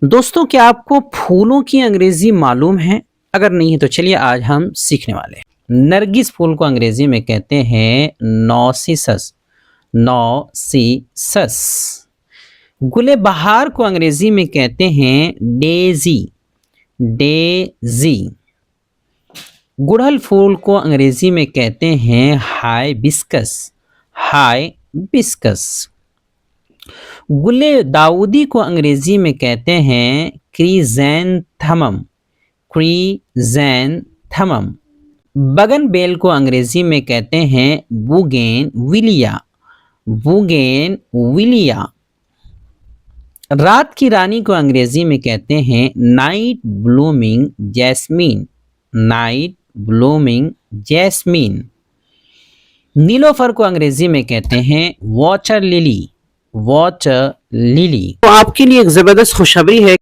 दोस्तों, क्या आपको फूलों की अंग्रेजी मालूम है? अगर नहीं है तो चलिए आज हम सीखने वाले हैं। नरगिस फूल को अंग्रेजी में कहते हैं नॉर्सिसस, नॉर्सिसस। गुले बहार को अंग्रेजी में कहते हैं डेजी, डेजी। गुड़हल फूल को अंग्रेजी में कहते हैं हाइबिस्कस, हाइबिस्कस। गुले दाऊदी को अंग्रेजी में कहते हैं क्रिसैंथेमम, क्रिसैंथेमम। बगन बेल को अंग्रेजी में कहते हैं बुगेनविलिया, बुगेनविलिया। रात की रानी को अंग्रेजी में कहते हैं night blooming jasmine, night blooming jasmine. नीलोफर को अंग्रेजी में कहते हैं वाटर लिली, वाटर लिली। तो आपके लिए एक जबरदस्त खुशखबरी है